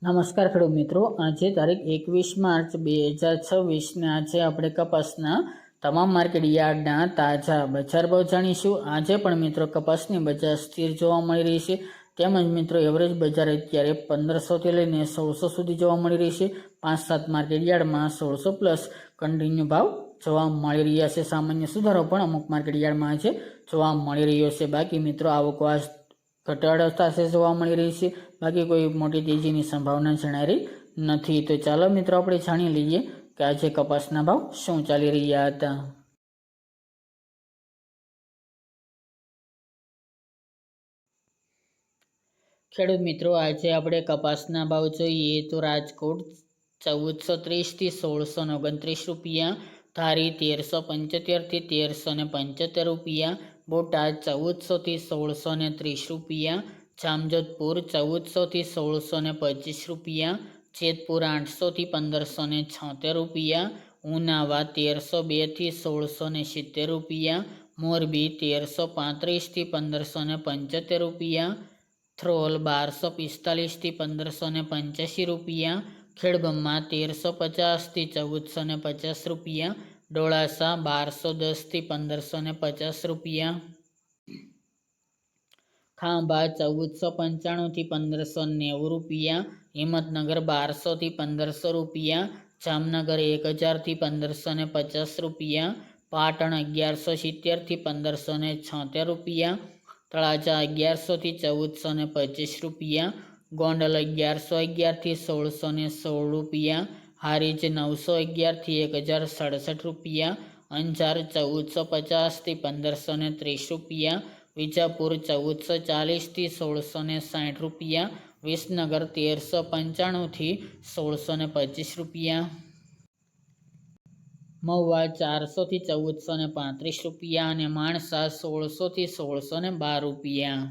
નમસ્કાર ખેડૂત મિત્રો, આજે તારીખ 21 માર્ચ 2026 આજે આપણે કપાસના તમામ માર્કેટ યાર્ડના તાજા બજાર ભાવ જાણીશું। આજે પણ મિત્રો કપાસની બજાર સ્થિર જોવા મળી રહી છે, તેમજ મિત્રો એવરેજ બજાર અત્યારે 1500થી લઈને 1600 સુધી જોવા મળી રહી છે। 5-7 માર્કેટ યાર્ડમાં 1600 પ્લસ કન્ટિન્યુ ભાવ જોવા મળી રહ્યા છે। સામાન્ય સુધારો પણ અમુક માર્કેટ યાર્ડમાં આજે જોવા મળી રહ્યો છે। બાકી મિત્રો આવકો ઘટાડો થશે જોવા મળી રહી છે, બાકી કોઈ મોટી તેજીની સંભાવના જણાઈ રહી નથી। તો ચાલો મિત્રો આપણે જાણી લઈએ કે આજે કપાસના ભાવ શું ચાલી રહ્યા હતા। ખેડૂત મિત્રો, આજે આપણે કપાસના ભાવ જોઈએ તો રાજકોટ 1430 થી 1629 રૂપિયા, ધારી 1375 થી 1375 રૂપિયા, બોટાદ 1400 થી 1630 રૂપિયા, જામજોધપુર 1400 થી 1625 રૂપિયા, જેતપુર 800 થી 1576 રૂપિયા, ઉનાવા 1302 થી 1670 રૂપિયા, મોરબી 1335 થી 1575 રૂપિયા, થ્રોલ 1245 થી 1585 રૂપિયા, ખેડબ્રહ્મા 1350 થી 1450 રૂપિયા, ડોળાસા 1210 થી 1550 રૂપિયા, ખાંભા 1495 થી 1590 રૂપિયા, હિંમતનગર 1200 થી 1500 રૂપિયા, જામનગર 1000 થી 1550 રૂપિયા, પાટણ 1170 થી 1576 રૂપિયા, તળાજા 1100 થી 1425 રૂપિયા, ગોંડલ 1111 થી 1616 રૂપિયા, હારીજ 911 થી 1067 રૂપિયા, અંજાર 1450 થી 1530 રૂપિયા, વિજાપુર 1440 થી 1660 રૂપિયા, વિસનગર 1395 થી 1625 રૂપિયા, મહુવા 400 થી 1435 રૂપિયા અને માણસા 1600 થી 1612 રૂપિયા।